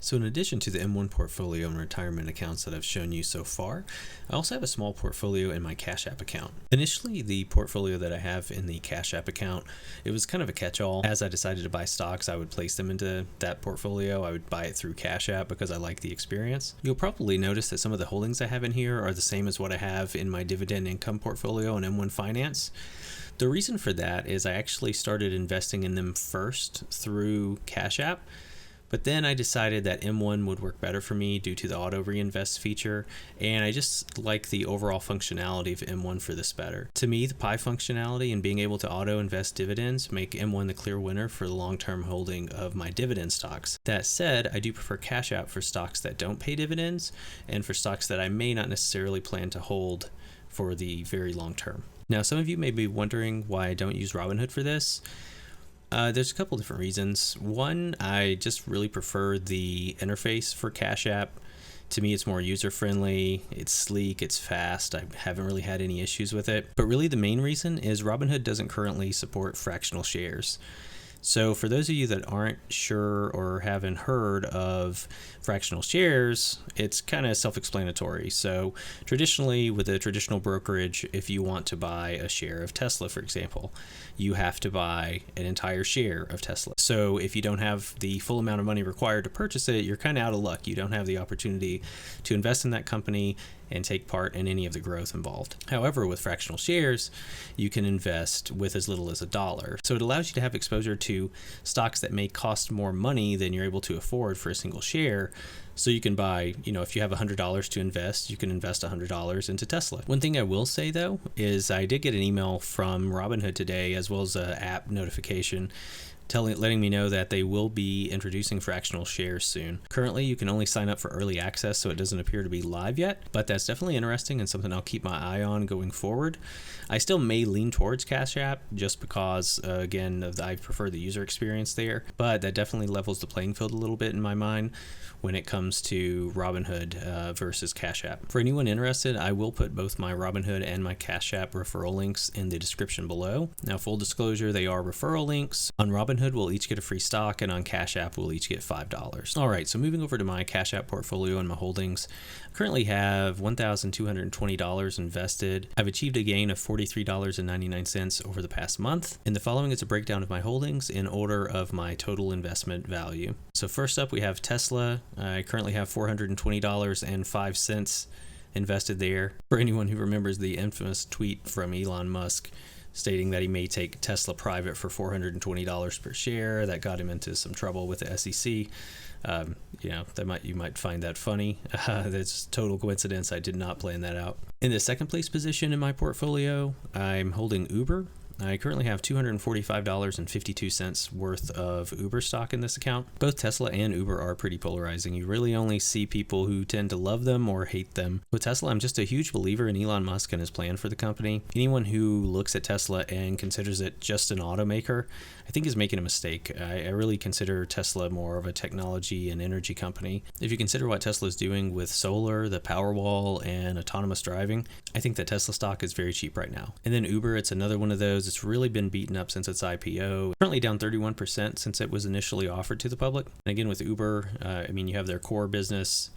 So in addition to the M1 portfolio and retirement accounts that I've shown you so far, I also have a small portfolio in my CashApp account. Initially, the portfolio that I have in the CashApp account, it was kind of a catch-all. As I decided to buy stocks, I would place them into that portfolio. I would buy it through CashApp because I like the experience. You'll probably notice that some of the holdings I have in here are the same as what I have in my dividend income portfolio in M1 Finance. The reason for that is I actually started investing in them first through CashApp. But then I decided that M1 would work better for me due to the auto reinvest feature, and I just like the overall functionality of M1 for this better. To me, the Pi functionality and being able to auto invest dividends make M1 the clear winner for the long-term holding of my dividend stocks. That said, I do prefer CashApp for stocks that don't pay dividends and for stocks that I may not necessarily plan to hold for the very long term. Now, some of you may be wondering why I don't use Robinhood for this. There's a couple different reasons. One, I just really prefer the interface for CashApp. To me, it's more user-friendly, it's sleek, it's fast. I haven't really had any issues with it. But really the main reason is Robinhood doesn't currently support fractional shares. So for those of you that aren't sure or haven't heard of fractional shares, it's kind of self-explanatory. So traditionally, with a traditional brokerage, if you want to buy a share of Tesla, for example, you have to buy an entire share of Tesla. So if you don't have the full amount of money required to purchase it, you're kind of out of luck. You don't have the opportunity to invest in that company and take part in any of the growth involved. However, with fractional shares, you can invest with as little as $1. So it allows you to have exposure to stocks that may cost more money than you're able to afford for a single share. So you can buy, if you have $100 to invest, you can invest $100 into Tesla. One thing I will say though, is I did get an email from Robinhood today, as well as an app notification letting me know that they will be introducing fractional shares soon. Currently, you can only sign up for early access, so it doesn't appear to be live yet, but that's definitely interesting and something I'll keep my eye on going forward. I still may lean towards CashApp just because, again, I prefer the user experience there, but that definitely levels the playing field a little bit in my mind when it comes to Robinhood versus CashApp. For anyone interested, I will put both my Robinhood and my CashApp referral links in the description below. Now, full disclosure, they are referral links. On Robinhood, we'll each get a free stock, and on CashApp, we'll each get $5. All right, so moving over to my CashApp portfolio and my holdings, I currently have $1,220 invested. I've achieved a gain of $43.99 over the past month, and the following is a breakdown of my holdings in order of my total investment value. So first up, we have Tesla. I currently have $420.05 invested there. For anyone who remembers the infamous tweet from Elon Musk stating that he may take Tesla private for $420 per share, that got him into some trouble with the SEC. You might find that funny. That's total coincidence. I did not plan that out. In the second place position in my portfolio, I'm holding Uber. I currently have $245.52 worth of Uber stock in this account. Both Tesla and Uber are pretty polarizing. You really only see people who tend to love them or hate them. With Tesla, I'm just a huge believer in Elon Musk and his plan for the company. Anyone who looks at Tesla and considers it just an automaker, I think is making a mistake. I really consider Tesla more of a technology and energy company. If you consider what Tesla is doing with solar, the Powerwall, and autonomous driving, I think that Tesla stock is very cheap right now. And then Uber, it's another one of those. It's really been beaten up since its IPO. Currently down 31% since it was initially offered to the public. And again, with Uber, you have their core business.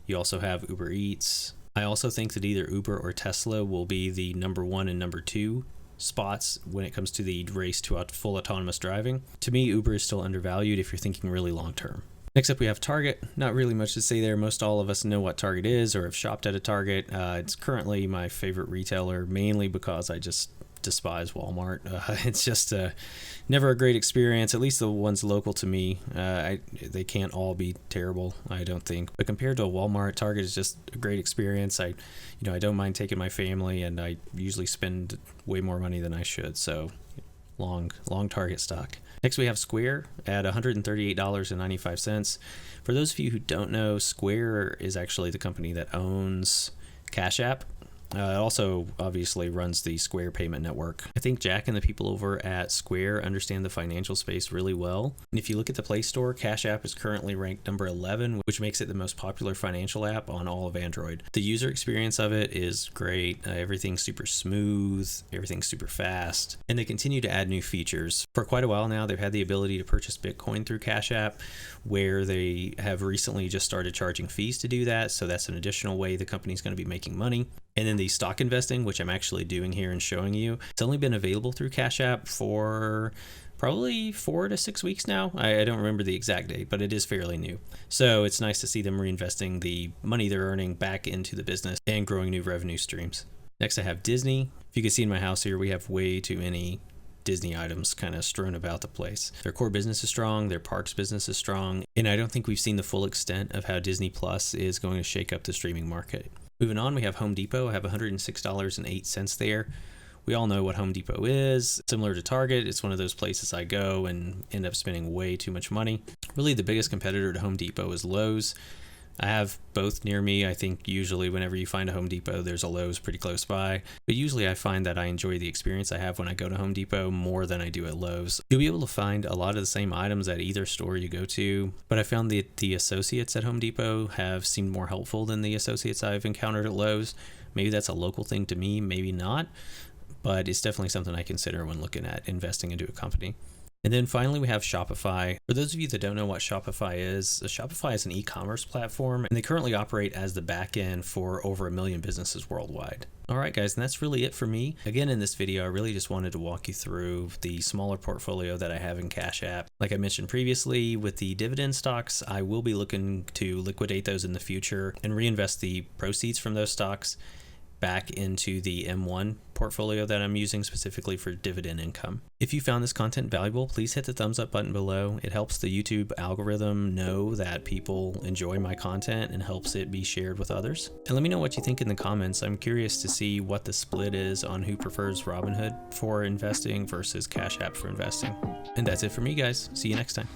You also have Uber Eats. I also think that either Uber or Tesla will be the number 1 and number 2 spots when it comes to the race to full autonomous driving. To me, Uber is still undervalued if you're thinking really long term. Next up, we have Target. Not really much to say there. Most all of us know what Target is or have shopped at a Target. It's currently my favorite retailer, mainly because I just despise Walmart. It's just never a great experience, at least the ones local to me. They can't all be terrible, I don't think. But compared to a Walmart, Target is just a great experience. I don't mind taking my family, and I usually spend way more money than I should. So long Target stock. Next, we have Square at $138.95. For those of you who don't know, Square is actually the company that owns CashApp. It also obviously runs the Square payment network. I think Jack and the people over at Square understand the financial space really well. And if you look at the Play Store, CashApp is currently ranked number 11, which makes it the most popular financial app on all of Android. The user experience of it is great. Everything's super smooth, everything's super fast, and they continue to add new features. For quite a while now, they've had the ability to purchase Bitcoin through CashApp, where they have recently just started charging fees to do that. So that's an additional way the company's going to be making money. And then the stock investing, which I'm actually doing here and showing you, it's only been available through CashApp for probably 4 to 6 weeks now. I don't remember the exact date, but it is fairly new. So it's nice to see them reinvesting the money they're earning back into the business and growing new revenue streams. Next, I have Disney. If you can see in my house here, we have way too many Disney items kind of strewn about the place. Their core business is strong, their parks business is strong, and I don't think we've seen the full extent of how Disney Plus is going to shake up the streaming market. Moving on, we have Home Depot. I have $106.08 there. We all know what Home Depot is. Similar to Target, it's one of those places I go and end up spending way too much money. Really, the biggest competitor to Home Depot is Lowe's. I have both near me. I think usually whenever you find a Home Depot, there's a Lowe's pretty close by. But usually I find that I enjoy the experience I have when I go to Home Depot more than I do at Lowe's. You'll be able to find a lot of the same items at either store you go to, but I found that the associates at Home Depot have seemed more helpful than the associates I've encountered at Lowe's. Maybe that's a local thing to me, maybe not, but it's definitely something I consider when looking at investing into a company. And then finally, we have Shopify. For those of you that don't know what Shopify is an e-commerce platform, and they currently operate as the backend for over 1 million businesses worldwide. All right, guys, and that's really it for me. Again, in this video, I really just wanted to walk you through the smaller portfolio that I have in CashApp. Like I mentioned previously, with the dividend stocks, I will be looking to liquidate those in the future and reinvest the proceeds from those stocks back into the M1 portfolio that I'm using specifically for dividend income. If you found this content valuable, please hit the thumbs up button below. It helps the YouTube algorithm know that people enjoy my content and helps it be shared with others. And let me know what you think in the comments. I'm curious to see what the split is on who prefers Robinhood for investing versus CashApp for investing. And that's it for me, guys. See you next time.